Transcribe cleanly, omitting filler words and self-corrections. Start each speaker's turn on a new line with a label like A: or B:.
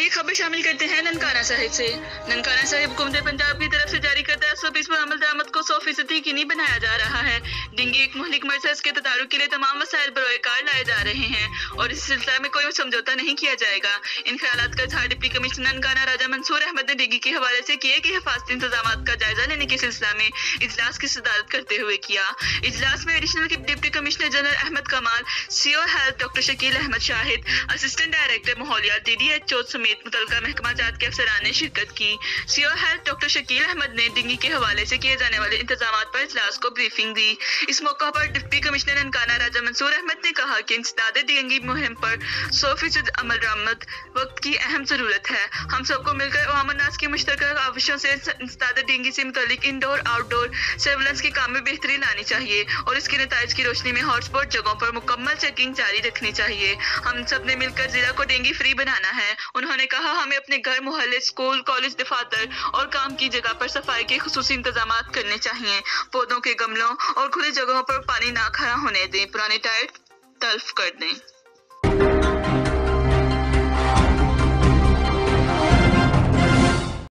A: आइए खबर शामिल करते हैं ननकाना साहिब से। ननकाना साहिब हुकूमत पंजाब की तरफ से जारी करता 120 पर अमल दरामद को 100% यकीनी बनाया जा रहा है। डेंगू एक मुहलिक मर्ज है, इसके तदारुक के लिए तमाम वसाइल बरोए कार लाए जा रहे हैं और इस सिलसिले में कोई समझौता नहीं किया जाएगा। इन ख्यालात का इजहार डिप्टी कमिश्नर ननकाना राजा मंसूर अहमद ने डेंगू के हवाले से किए गए हिफाजती इंतजाम का जायजा लेने के सिलसिला में इजलास की सदारत करते हुए किया। इजलास में additional deputy commissioner general Ahmad Kamal, CO health doctor Shakeel Ahmad Shahid, assistant director माहौलियात DDHO समेत मुतल्लिका महकमा जात के अफसरान ने शिरकत की। CO health doctor Shakeel Ahmed ने डेंगू के हवाले से किए जाने वाले इंतजाम पर इजलास को ब्रीफिंग दी। इस मौका पर डिप्टी कमिश्नर ननकाना राजा मंसूर अहमद ने कहा कि इंसदाद डेंगू मुहिम पर 100% अमल दरामद वक्त की अहम जरूरत है। हम सबको मिलकर अवाम नास की मुश्तरका काविशों से इंसदाद डेंगू से मुतल्लिक इंडोर आउटडोर सर्विलेंस के काम में बेहतरी लानी चाहिए और इसके नताइज की रोशनी में हॉटस्पॉट जगहों पर मुकम्मल चेकिंग जारी रखनी चाहिए। हम सब ने मिलकर जिला को डेंगू फ्री बनाना है। उन्होंने कहा हमें अपने घर, मोहल्ले, स्कूल, कॉलेज, दफातर और काम की जगह पर सफाई के खुसूसी इंतजाम करने चाहिए। पौधों के गमलों और खुली जगहों पर पानी ना खड़ा होने दें। पुराने टायर तल्फ कर दें।